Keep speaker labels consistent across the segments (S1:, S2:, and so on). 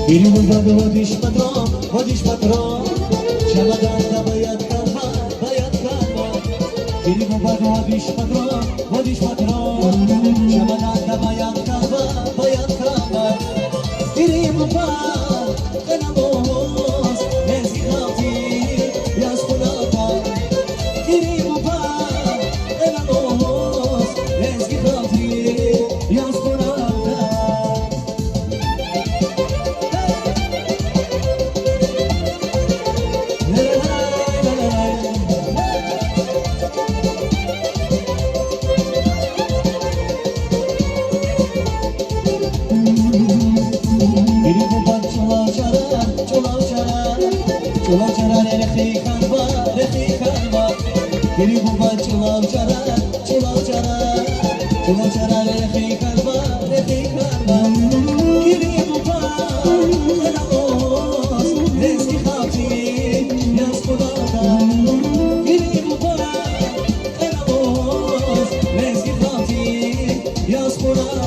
S1: Birimi bana vadiş patron Çamadan da bayat kalma Birimi bana vadiş patron Çamadan da bayat kalma Birimi bana kanamos Nezgi hafti yaz kulata Birimi bana kanamos Nezgi hafti yaz kulata Çolav çarar elektri karma Biri bu bak çolav çarar elektri karma Biri bu bak kanamos Nezgi hafti yaz kulata Biri bu bak kanamos Nezgi hafti yaz kulata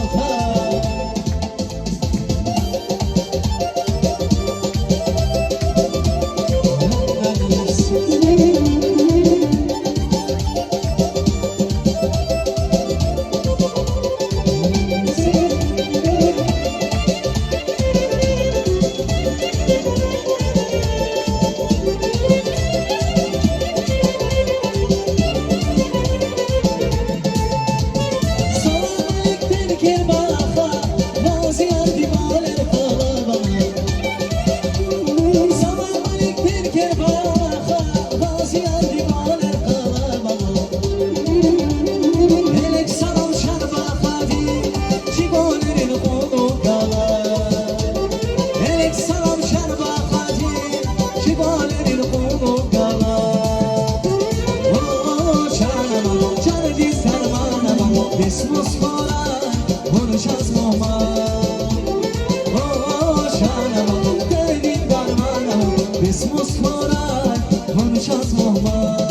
S1: Besmos koray, konuşaz muhman Şanam, derdin darmanam Besmos koray, konuşaz muhman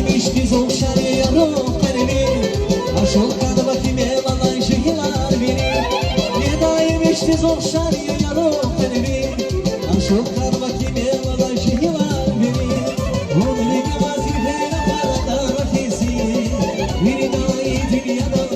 S1: Yemişti zor şariyano kalemi Aşol kanı bakime valan şehirler beni Yemişti zor şariyano kalemi Aşol kanı bakime valan şehirler beni Onu ne vazifeyle para da vakisi Beni dahi dünyada